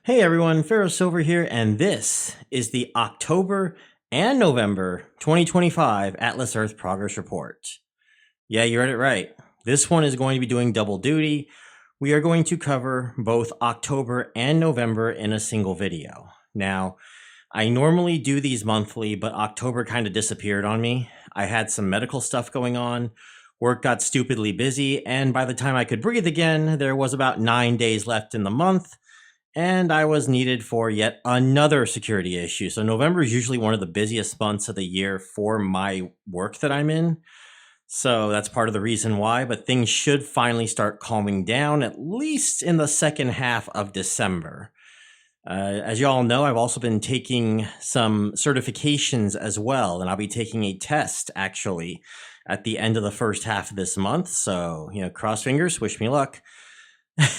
Hey everyone, Pharaoh Silver here, and this is the October and November 2025 Atlas Earth Progress Report. Yeah, you read it right. This one is going to be doing double duty. We are going to cover both October and November in a single video. Now, I normally do these monthly, but October kind of disappeared on me. I had some medical stuff going on, work got stupidly busy, and by the time I could breathe again, there was about 9 days left in the month and I was needed for yet another security issue. So November is usually one of the busiest months of the year for my work that I'm in. So that's part of the reason why, but things should finally start calming down, at least in the second half of December. As you all know, I've also been taking some certifications as well, and I'll be taking a test actually at the end of the first half of this month. So, cross fingers, wish me luck.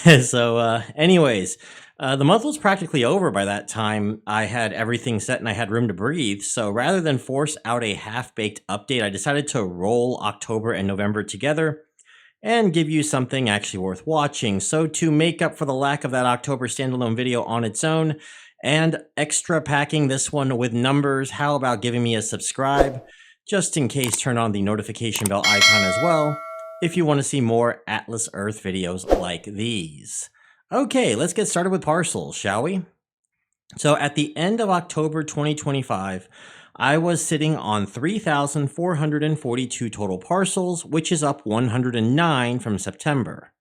Anyways, the month was practically over by that time. I had everything set and I had room to breathe. So rather than force out a half-baked update, I decided to roll October and November together and give you something actually worth watching. So to make up for the lack of that October standalone video on its own and extra packing this one with numbers, how about giving me a subscribe? Just in case, turn on the notification bell icon as well if you want to see more Atlas Earth videos like these. Okay, let's get started with parcels, shall we? So at the end of October 2025, I was sitting on 3,442 total parcels, which is up 109 from September.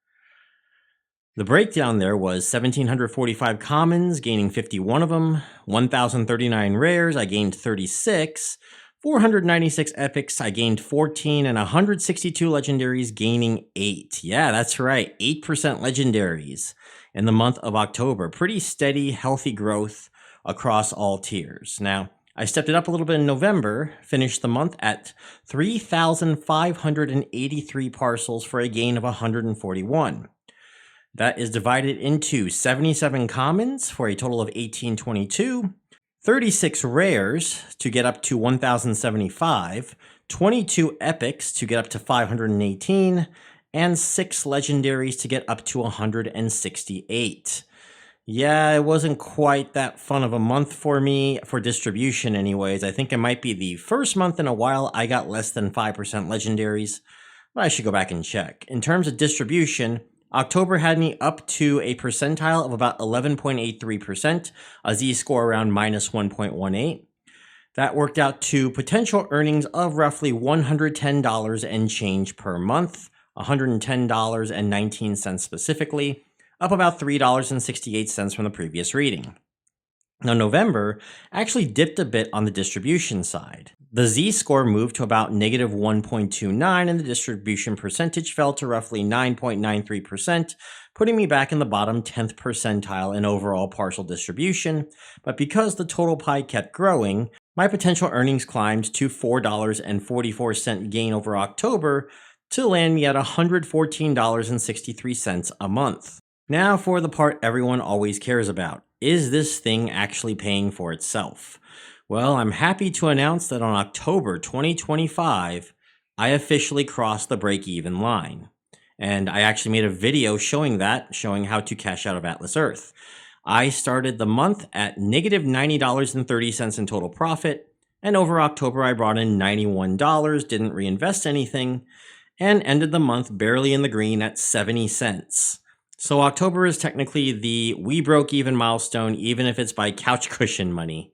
The breakdown there was 1,745 commons, gaining 51 of them, 1,039 rares, I gained 36, 496 epics, I gained 14, and 162 legendaries, gaining 8. Yeah, that's right, 8% legendaries in the month of October. Pretty steady, healthy growth across all tiers. Now, I stepped it up a little bit in November, finished the month at 3,583 parcels for a gain of 141. That is divided into 77 commons for a total of 1,822, 36 rares to get up to 1,075, 22 epics to get up to 518, and 6 legendaries to get up to 168. Yeah, it wasn't quite that fun of a month for me, for distribution anyways. I think it might be the first month in a while I got less than 5% legendaries, but I should go back and check. In terms of distribution, October had me up to a percentile of about 11.83%, a z-score around minus 1.18. That worked out to potential earnings of roughly $110 and change per month, $110.19 specifically, up about $3.68 from the previous reading. Now, November actually dipped a bit on the distribution side. The z-score moved to about negative 1.29 and the distribution percentage fell to roughly 9.93%, putting me back in the bottom 10th percentile in overall partial distribution. But because the total pie kept growing, my potential earnings climbed to $4.44 gain over October to land me at $114.63 a month. Now for the part everyone always cares about. Is this thing actually paying for itself? Well, I'm happy to announce that on October 2025, I officially crossed the break-even line. And I actually made a video showing how to cash out of Atlas Earth. I started the month at negative $90.30 in total profit, and over October I brought in $91, didn't reinvest anything, and ended the month barely in the green at 70 cents. So October is technically the we broke even milestone, even if it's by couch cushion money.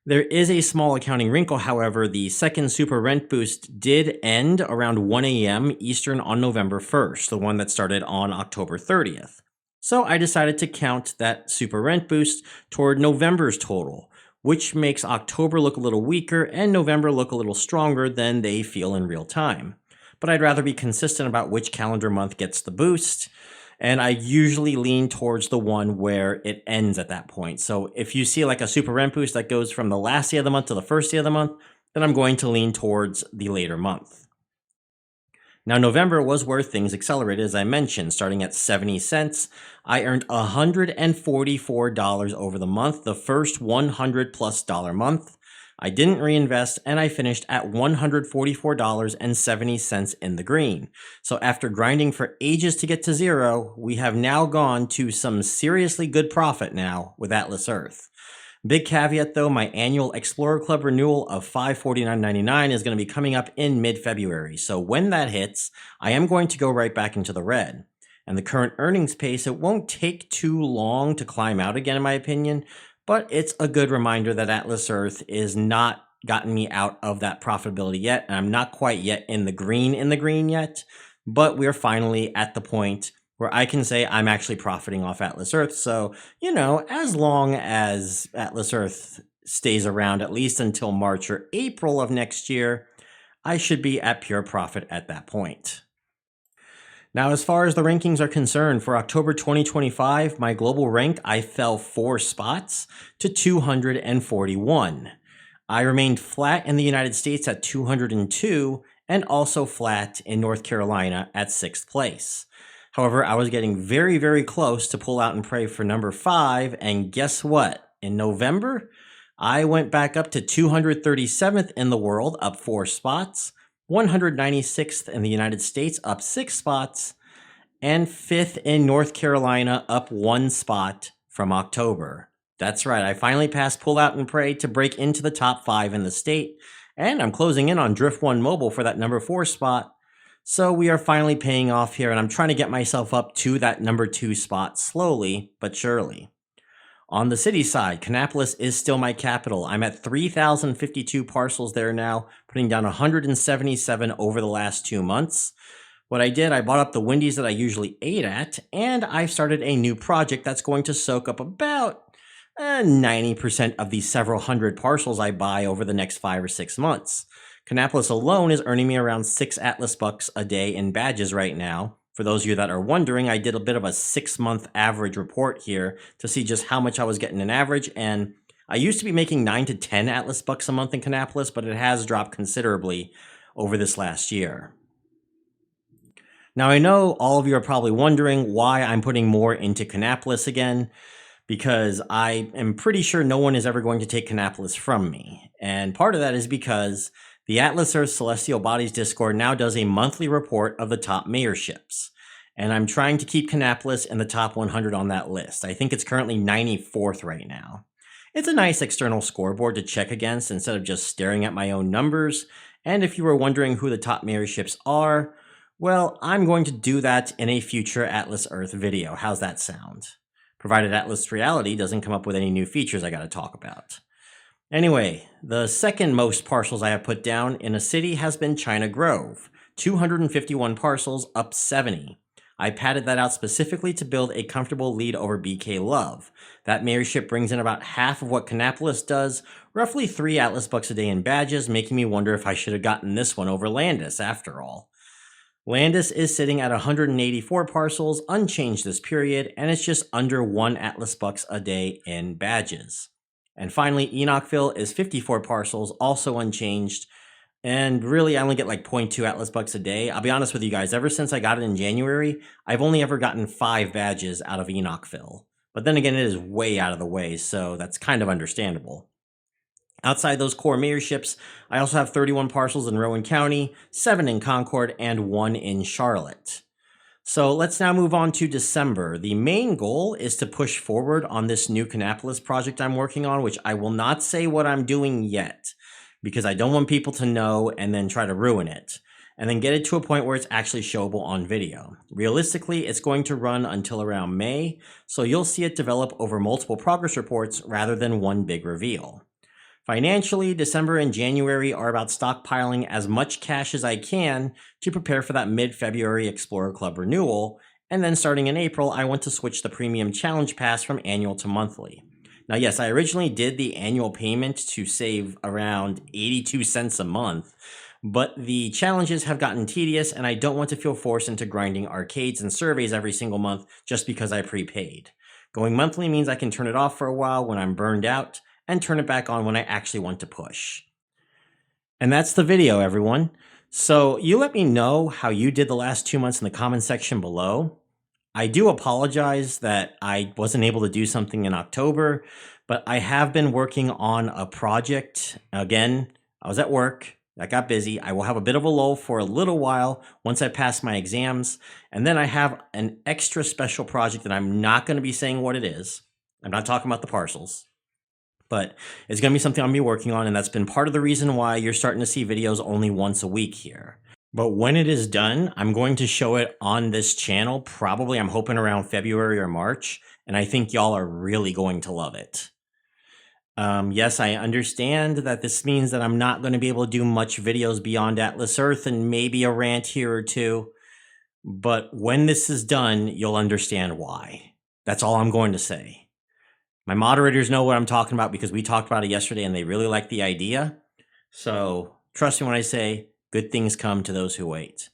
There is a small accounting wrinkle, however. The second super rent boost did end around 1 a.m. Eastern on November 1st, the one that started on October 30th. So I decided to count that super rent boost toward November's total, which makes October look a little weaker and November look a little stronger than they feel in real time. But I'd rather be consistent about which calendar month gets the boost. And I usually lean towards the one where it ends at that point. So if you see like a super rent boost that goes from the last day of the month to the first day of the month, then I'm going to lean towards the later month. Now, November was where things accelerated, as I mentioned, starting at 70 cents. I earned $144 over the month, the first $100+ month. I didn't reinvest, and I finished at $144.70 in the green. So after grinding for ages to get to zero, we have now gone to some seriously good profit now with Atlas Earth. Big caveat though, my annual Explorer Club renewal of $549.99 is going to be coming up in mid-February. So when that hits, I am going to go right back into the red. And the current earnings pace, it won't take too long to climb out again, in my opinion, but it's a good reminder that Atlas Earth is not gotten me out of that profitability yet, and I'm not quite yet in the green yet, but we're finally at the point where I can say I'm actually profiting off Atlas Earth. So, as long as Atlas Earth stays around at least until March or April of next year, I should be at pure profit at that point. Now, as far as the rankings are concerned, for October 2025, my global rank, I fell 4 spots to 241. I remained flat in the United States at 202 and also flat in North Carolina at 6th place. However, I was getting very, very close to pull out and pray for number 5, and guess what? In November, I went back up to 237th in the world, up 4 spots, 196th in the United States, up 6 spots, and 5th in North Carolina, up 1 spot from October. That's right, I finally passed Pull Out and Pray to break into the top 5 in the state, and I'm closing in on Drift One Mobile for that number 4 spot. So we are finally paying off here, and I'm trying to get myself up to that number 2 spot slowly but surely. On the city side, Kannapolis is still my capital. I'm at 3,052 parcels there now, putting down 177 over the last 2 months. What I did, I bought up the Wendy's that I usually ate at, and I started a new project that's going to soak up about 90% of the several hundred parcels I buy over the next 5 or 6 months. Kannapolis alone is earning me around 6 Atlas bucks a day in badges right now. For those of you that are wondering, I did a bit of a 6-month average report here to see just how much I was getting in average, and I used to be making 9 to 10 Atlas bucks a month in Kannapolis, but it has dropped considerably over this last year. Now, I know all of you are probably wondering why I'm putting more into Kannapolis again, because I am pretty sure no one is ever going to take Kannapolis from me. And part of that is because the Atlas Earth Celestial Bodies Discord now does a monthly report of the top mayorships. And I'm trying to keep Kannapolis in the top 100 on that list. I think it's currently 94th right now. It's a nice external scoreboard to check against instead of just staring at my own numbers. And if you were wondering who the top mayorships are, well, I'm going to do that in a future Atlas Earth video. How's that sound? Provided Atlas Reality doesn't come up with any new features I gotta talk about. Anyway, the second most parcels I have put down in a city has been China Grove. 251 parcels, up 70. I padded that out specifically to build a comfortable lead over BK Love. That mayorship brings in about half of what Kannapolis does, roughly 3 Atlas bucks a day in badges, making me wonder if I should have gotten this one over Landis after all. Landis is sitting at 184 parcels, unchanged this period, and it's just under 1 Atlas bucks a day in badges. And finally, Enochville is 54 parcels, also unchanged. And really, I only get like 0.2 Atlas bucks a day. I'll be honest with you guys, ever since I got it in January, I've only ever gotten 5 badges out of Enochville. But then again, it is way out of the way, so that's kind of understandable. Outside those core mayorships, I also have 31 parcels in Rowan County, 7 in Concord, and 1 in Charlotte. So let's now move on to December. The main goal is to push forward on this new Kannapolis project I'm working on, which I will not say what I'm doing yet, because I don't want people to know and then try to ruin it, and then get it to a point where it's actually showable on video. Realistically, it's going to run until around May, so you'll see it develop over multiple progress reports rather than one big reveal. Financially, December and January are about stockpiling as much cash as I can to prepare for that mid-February Explorer Club renewal, and then starting in April, I want to switch the Premium Challenge Pass from annual to monthly. Now, yes, I originally did the annual payment to save around 82 cents a month, but the challenges have gotten tedious, and I don't want to feel forced into grinding arcades and surveys every single month just because I prepaid. Going monthly means I can turn it off for a while when I'm burned out, and turn it back on when I actually want to push. And that's the video, everyone. So you let me know how you did the last 2 months in the comment section below. I do apologize that I wasn't able to do something in October, but I have been working on a project. Again, I was at work. I got busy. I will have a bit of a lull for a little while once I pass my exams. And then I have an extra special project that I'm not going to be saying what it is. I'm not talking about the parcels, but it's going to be something I'm going to be working on. And that's been part of the reason why you're starting to see videos only once a week here. But when it is done, I'm going to show it on this channel. Probably, I'm hoping around February or March. And I think y'all are really going to love it. Yes, I understand that this means that I'm not going to be able to do much videos beyond Atlas Earth and maybe a rant here or two. But when this is done, you'll understand why. That's all I'm going to say. My moderators know what I'm talking about because we talked about it yesterday and they really like the idea. So trust me when I say good things come to those who wait.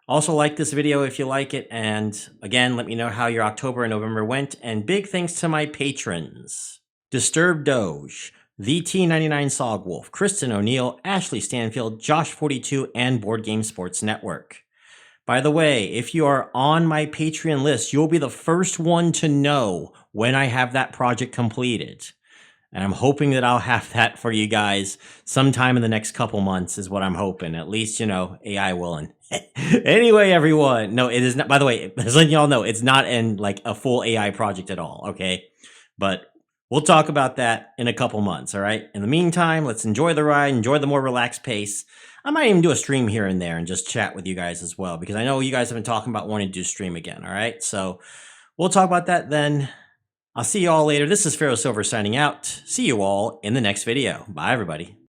Also, like this video if you like it. And again, let me know how your October and November went. And big thanks to my patrons. Disturbed Doge, the T99 Sogwolf, Kristen O'Neill, Ashley Stanfield, Josh42, and Board Game Sports Network. By the way, if you are on my Patreon list, you'll be the first one to know when I have that project completed. And I'm hoping that I'll have that for you guys sometime in the next couple months is what I'm hoping. At least, you know, AI willing. Anyway, everyone. No, it is not. By the way, as letting y'all know, it's not in like a full AI project at all. Okay. But we'll talk about that in a couple months. All right. In the meantime, let's enjoy the ride, enjoy the more relaxed pace. I might even do a stream here and there and just chat with you guys as well, because I know you guys have been talking about wanting to do stream again. All right. So we'll talk about that then. I'll see you all later. This is Pharaoh Silver signing out. See you all in the next video. Bye, everybody.